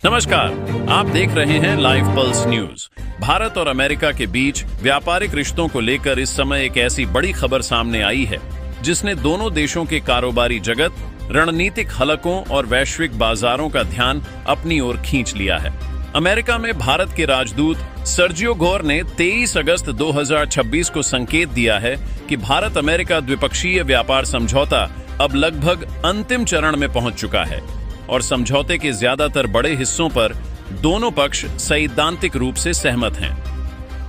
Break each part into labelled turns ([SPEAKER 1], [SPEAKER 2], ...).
[SPEAKER 1] नमस्कार, आप देख रहे हैं लाइव पल्स न्यूज। भारत और अमेरिका के बीच व्यापारिक रिश्तों को लेकर इस समय एक ऐसी बड़ी खबर सामने आई है जिसने दोनों देशों के कारोबारी जगत, रणनीतिक हलकों और वैश्विक बाजारों का ध्यान अपनी ओर खींच लिया है। अमेरिका में भारत के राजदूत सर्जियो गोर ने 23 अगस्त 2026 को संकेत दिया है कि भारत अमेरिका द्विपक्षीय व्यापार समझौता अब लगभग अंतिम चरण में पहुंच चुका है और समझौते के ज्यादातर बड़े हिस्सों पर दोनों पक्ष सैद्धांतिक रूप से सहमत हैं।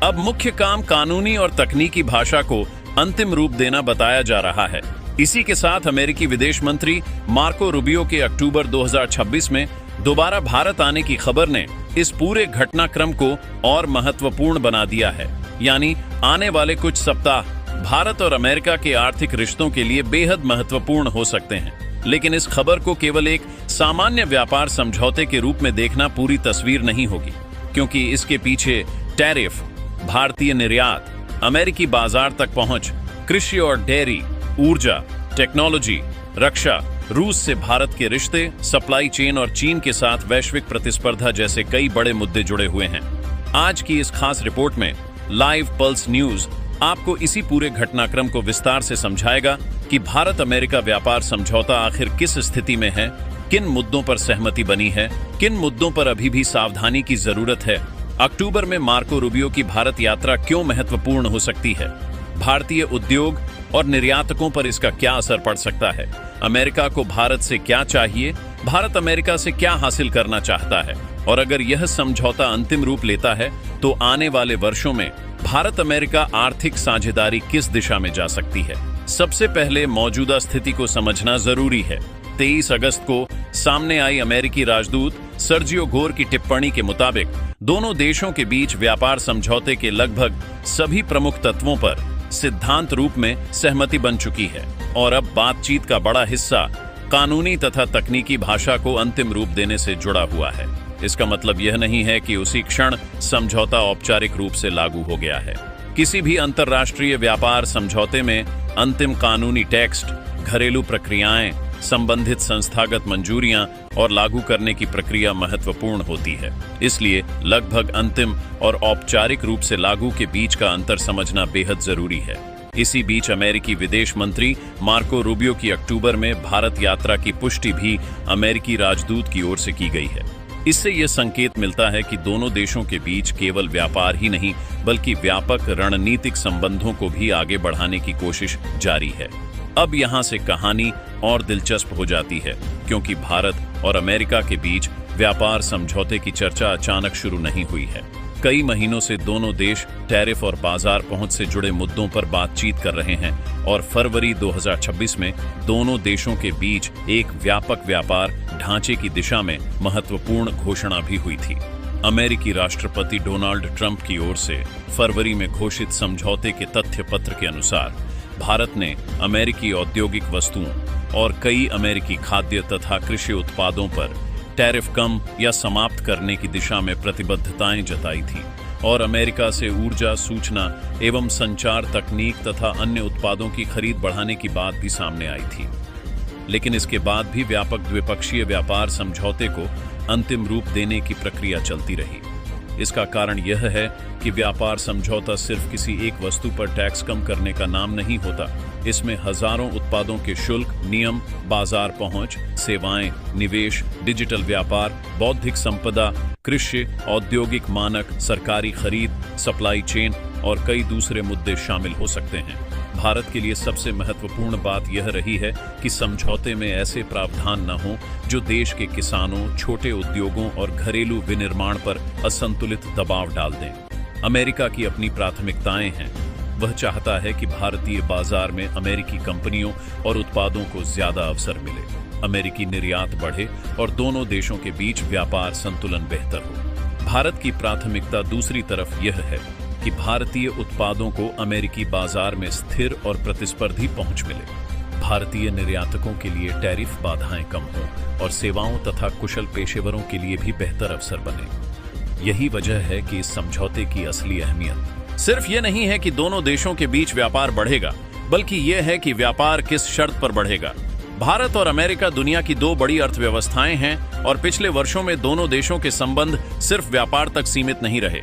[SPEAKER 1] अब मुख्य काम कानूनी और तकनीकी भाषा को अंतिम रूप देना बताया जा रहा है। इसी के साथ अमेरिकी विदेश मंत्री मार्को रूबियो के अक्टूबर 2026 में दोबारा भारत आने की खबर ने इस पूरे घटनाक्रम को और महत्वपूर्ण बना दिया है। यानी आने वाले कुछ सप्ताह भारत और अमेरिका के आर्थिक रिश्तों के लिए बेहद महत्वपूर्ण हो सकते हैं। लेकिन इस खबर को केवल एक सामान्य व्यापार समझौते के रूप में देखना पूरी तस्वीर नहीं होगी, क्योंकि इसके पीछे टैरिफ, भारतीय निर्यात, अमेरिकी बाजार तक पहुंच, कृषि और डेयरी, ऊर्जा, टेक्नोलॉजी, रक्षा, रूस से भारत के रिश्ते, सप्लाई चेन और चीन के साथ वैश्विक प्रतिस्पर्धा जैसे कई बड़े मुद्दे जुड़े हुए हैं। आज की इस खास रिपोर्ट में लाइव पल्स न्यूज आपको इसी पूरे घटनाक्रम को विस्तार से समझाएगा कि भारत अमेरिका व्यापार समझौता आखिर किस स्थिति में है, किन मुद्दों पर सहमति बनी है, किन मुद्दों पर अभी भी सावधानी की जरूरत है, अक्टूबर में मार्को रूबियो की भारत यात्रा क्यों महत्वपूर्ण हो सकती है, भारतीय उद्योग और निर्यातकों पर इसका क्या असर पड़ सकता है, अमेरिका को भारत से क्या चाहिए, भारत अमेरिका से क्या हासिल करना चाहता है, और अगर यह समझौता अंतिम रूप लेता है तो आने वाले वर्षों में भारत अमेरिका आर्थिक साझेदारी किस दिशा में जा सकती है। सबसे पहले मौजूदा स्थिति को समझना जरूरी है। 23 अगस्त को सामने आई अमेरिकी राजदूत सर्जियो गोर की टिप्पणी के मुताबिक दोनों देशों के बीच व्यापार समझौते के लगभग सभी प्रमुख तत्वों पर सिद्धांत रूप में सहमति बन चुकी है और अब बातचीत का बड़ा हिस्सा कानूनी तथा तकनीकी भाषा को अंतिम रूप देने से जुड़ा हुआ है। इसका मतलब यह नहीं है कि उसी क्षण समझौता औपचारिक रूप से लागू हो गया है। किसी भी अंतर्राष्ट्रीय व्यापार समझौते में अंतिम कानूनी टेक्स्ट, घरेलू प्रक्रियाएं, संबंधित संस्थागत मंजूरियां और लागू करने की प्रक्रिया महत्वपूर्ण होती है। इसलिए लगभग अंतिम और औपचारिक रूप से लागू के बीच का अंतर समझना बेहद जरूरी है। इसी बीच अमेरिकी विदेश मंत्री मार्को रूबियो की अक्टूबर में भारत यात्रा की पुष्टि भी अमेरिकी राजदूत की ओर से की गई है। इससे यह संकेत मिलता है कि दोनों देशों के बीच केवल व्यापार ही नहीं बल्कि व्यापक रणनीतिक संबंधों को भी आगे बढ़ाने की कोशिश जारी है। अब यहां से कहानी और दिलचस्प हो जाती है, क्योंकि भारत और अमेरिका के बीच व्यापार समझौते की चर्चा अचानक शुरू नहीं हुई है। कई महीनों से दोनों देश टैरिफ और बाजार पहुंच से जुड़े मुद्दों पर बातचीत कर रहे हैं और फरवरी 2026 में दोनों देशों के बीच एक व्यापक व्यापार ढांचे की दिशा में महत्वपूर्ण घोषणा भी हुई थी। अमेरिकी राष्ट्रपति डोनाल्ड ट्रंप की ओर से फरवरी में घोषित समझौते के तथ्य पत्र के अनुसार भारत ने अमेरिकी औद्योगिक वस्तुओं और कई अमेरिकी खाद्य तथा कृषि उत्पादों पर टैरिफ कम या समाप्त करने की दिशा में प्रतिबद्धताएं जताई थी और अमेरिका से ऊर्जा, सूचना एवं संचार तकनीक तथा अन्य उत्पादों की खरीद बढ़ाने की बात भी सामने आई थी। लेकिन इसके बाद भी व्यापक द्विपक्षीय व्यापार समझौते को अंतिम रूप देने की प्रक्रिया चलती रही। इसका कारण यह है कि व्यापार समझौता सिर्फ किसी एक वस्तु पर टैक्स कम करने का नाम नहीं होता। इसमें हजारों उत्पादों के शुल्क, नियम, बाजार पहुंच, सेवाएं, निवेश, डिजिटल व्यापार, बौद्धिक संपदा, कृषि, औद्योगिक मानक, सरकारी खरीद, सप्लाई चेन और कई दूसरे मुद्दे शामिल हो सकते हैं। भारत के लिए सबसे महत्वपूर्ण बात यह रही है कि समझौते में ऐसे प्रावधान न हों जो देश के किसानों, छोटे उद्योगों और घरेलू विनिर्माण पर असंतुलित दबाव डाल दें। अमेरिका की अपनी प्राथमिकताएं हैं। वह चाहता है कि भारतीय बाजार में अमेरिकी कंपनियों और उत्पादों को ज्यादा अवसर मिले, अमेरिकी निर्यात बढ़े और दोनों देशों के बीच व्यापार संतुलन बेहतर हो। भारत की प्राथमिकता दूसरी तरफ यह है कि भारतीय उत्पादों को अमेरिकी बाजार में स्थिर और प्रतिस्पर्धी पहुंच मिले, भारतीय निर्यातकों के लिए टैरिफ बाधाएं कम हों और सेवाओं तथा कुशल पेशेवरों के लिए भी बेहतर अवसर बने। यही वजह है कि इस समझौते की असली अहमियत सिर्फ ये नहीं है कि दोनों देशों के बीच व्यापार बढ़ेगा, बल्कि यह है कि व्यापार किस शर्त पर बढ़ेगा। भारत और अमेरिका दुनिया की दो बड़ी अर्थव्यवस्थाएं हैं और पिछले वर्षों में दोनों देशों के संबंध सिर्फ व्यापार तक सीमित नहीं रहे।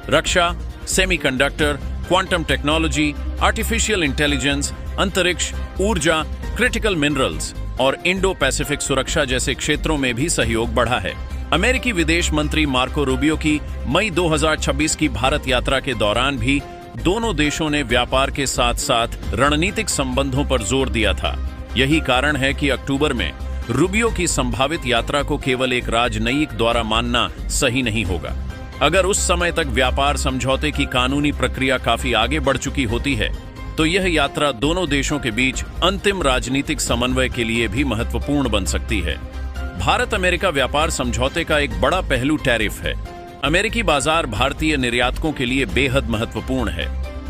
[SPEAKER 1] रक्षा, semiconductor, quantum technology, artificial intelligence, अंतरिक्ष, ऊर्जा, क्रिटिकल मिनरल्स और इंडो पैसिफिक सुरक्षा जैसे क्षेत्रों में भी सहयोग बढ़ा है। अमेरिकी विदेश मंत्री मार्को रूबियो की मई 2026 की भारत यात्रा के दौरान भी दोनों देशों ने व्यापार के साथ साथ रणनीतिक संबंधों पर जोर दिया था। यही कारण है कि अक्टूबर में रूबियो की संभावित यात्रा को केवल एक राजनयिक दौरा मानना सही नहीं होगा। अगर उस समय तक व्यापार समझौते की कानूनी प्रक्रिया काफी आगे बढ़ चुकी होती है तो यह यात्रा दोनों देशों के बीच अंतिम राजनीतिक समन्वय के लिए भी महत्वपूर्ण बन सकती है। भारत अमेरिका व्यापार समझौते का एक बड़ा पहलू टैरिफ है। अमेरिकी बाजार भारतीय निर्यातकों के लिए बेहद महत्वपूर्ण है।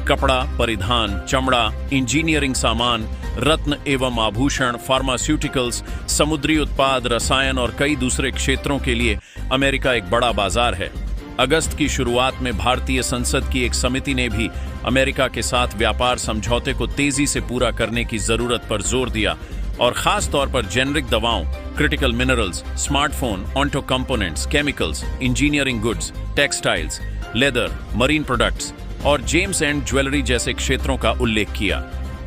[SPEAKER 1] कपड़ा, परिधान, चमड़ा, इंजीनियरिंग सामान, रत्न एवं आभूषण, फार्मास्यूटिकल्स, समुद्री उत्पाद, रसायन और कई दूसरे क्षेत्रों के लिए अमेरिका एक बड़ा बाजार है। अगस्त की शुरुआत में भारतीय संसद की एक समिति ने भी अमेरिका के साथ व्यापार समझौते को तेजी से पूरा करने की जरूरत पर जोर दिया और खास तौर पर जेनरिक दवाओं, critical minerals, smartphone, auto components, chemicals, engineering goods, textiles, leather, marine products और जेम्स एंड ज्वेलरी जैसे क्षेत्रों का उल्लेख किया।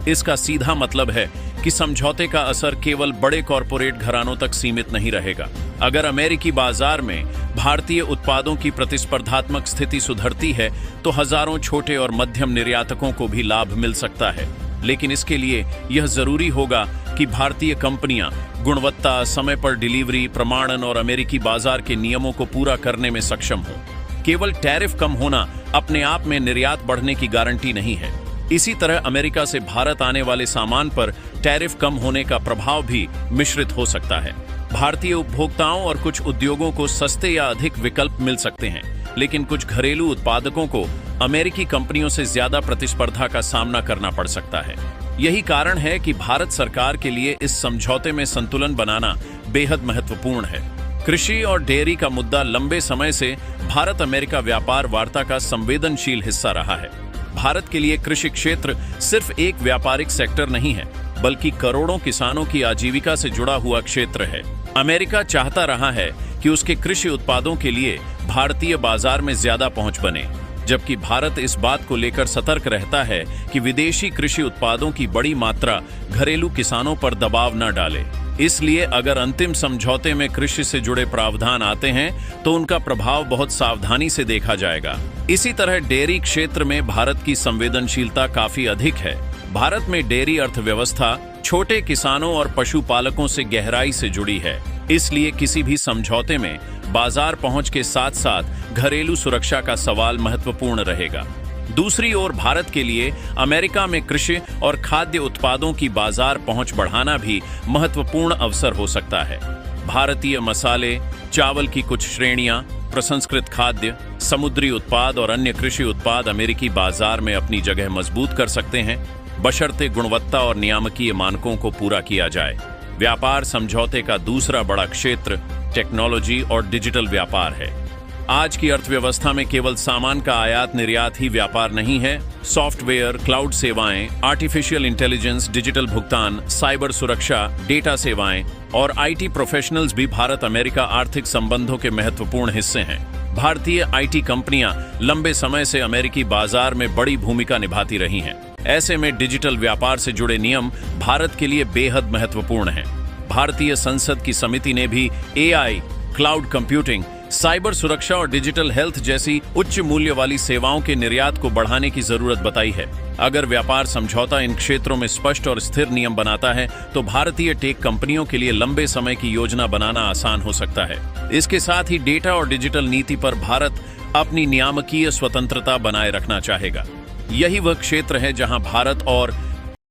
[SPEAKER 1] इसका सीधा मतलब है कि समझौते का असर केवल बड़े कॉरपोरेट घरानों तक सीमित नहीं रहेगा। अगर अमेरिकी बाजार में भारतीय उत्पादों की प्रतिस्पर्धात्मक स्थिति सुधरती है तो हजारों छोटे और मध्यम निर्यातकों को भी लाभ मिल सकता है। लेकिन इसके लिए यह जरूरी होगा कि भारतीय कंपनियां गुणवत्ता, समय पर डिलीवरी, प्रमाणन और अमेरिकी बाजार के नियमों को पूरा करने में सक्षम हों। केवल टैरिफ कम होना अपने आप में निर्यात बढ़ने की गारंटी नहीं है। इसी तरह अमेरिका से भारत आने वाले सामान पर टैरिफ कम होने का प्रभाव भी मिश्रित हो सकता है। भारतीय उपभोक्ताओं और कुछ उद्योगों को सस्ते या अधिक विकल्प मिल सकते हैं, लेकिन कुछ घरेलू उत्पादकों को अमेरिकी कंपनियों से ज्यादा प्रतिस्पर्धा का सामना करना पड़ सकता है। यही कारण है कि भारत सरकार के लिए इस समझौते में संतुलन बनाना बेहद महत्वपूर्ण है। कृषि और डेयरी का मुद्दा लंबे समय से भारत अमेरिका व्यापार वार्ता का संवेदनशील हिस्सा रहा है। भारत के लिए कृषि क्षेत्र सिर्फ एक व्यापारिक सेक्टर नहीं है, बल्कि करोड़ों किसानों की आजीविका से जुड़ा हुआ क्षेत्र है। अमेरिका चाहता रहा है कि उसके कृषि उत्पादों के लिए भारतीय बाजार में ज्यादा पहुंच बने, जबकि भारत इस बात को लेकर सतर्क रहता है कि विदेशी कृषि उत्पादों की बड़ी मात्रा घरेलू किसानों पर दबाव न डाले। इसलिए अगर अंतिम समझौते में कृषि से जुड़े प्रावधान आते हैं तो उनका प्रभाव बहुत सावधानी से देखा जाएगा। इसी तरह डेयरी क्षेत्र में भारत की संवेदनशीलता काफी अधिक है। भारत में डेयरी अर्थव्यवस्था छोटे किसानों और पशुपालकों से गहराई से जुड़ी है। इसलिए किसी भी समझौते में बाजार पहुंच के साथ साथ घरेलू सुरक्षा का सवाल महत्वपूर्ण रहेगा। दूसरी ओर भारत के लिए अमेरिका में कृषि और खाद्य उत्पादों की बाजार पहुंच बढ़ाना भी महत्वपूर्ण अवसर हो सकता है। भारतीय मसाले, चावल की कुछ श्रेणियां, प्रसंस्कृत खाद्य, समुद्री उत्पाद और अन्य कृषि उत्पाद अमेरिकी बाजार में अपनी जगह मजबूत कर सकते हैं, बशर्ते गुणवत्ता और नियामकीय मानकों को पूरा किया जाए। व्यापार समझौते का दूसरा बड़ा क्षेत्र टेक्नोलॉजी और डिजिटल व्यापार है। आज की अर्थव्यवस्था में केवल सामान का आयात निर्यात ही व्यापार नहीं है। सॉफ्टवेयर, क्लाउड सेवाएं, आर्टिफिशियल इंटेलिजेंस, डिजिटल भुगतान, साइबर सुरक्षा, डेटा सेवाएं और आईटी प्रोफेशनल्स भी भारत अमेरिका आर्थिक संबंधों के महत्वपूर्ण हिस्से हैं। भारतीय आईटी कंपनियां लंबे समय से अमेरिकी बाजार में बड़ी भूमिका निभाती रही हैं। ऐसे में डिजिटल व्यापार से जुड़े नियम भारत के लिए बेहद महत्वपूर्ण हैं। भारतीय संसद की समिति ने भी एआई, क्लाउड कंप्यूटिंग, साइबर सुरक्षा और डिजिटल हेल्थ जैसी उच्च मूल्य वाली सेवाओं के निर्यात को बढ़ाने की जरूरत बताई है। अगर व्यापार समझौता इन क्षेत्रों में स्पष्ट और स्थिर नियम बनाता है तो भारतीय टेक कंपनियों के लिए लंबे समय की योजना बनाना आसान हो सकता है। इसके साथ ही डेटा और डिजिटल नीति पर भारत अपनी नियामकीय स्वतंत्रता बनाए रखना चाहेगा। यही वह क्षेत्र है जहां भारत और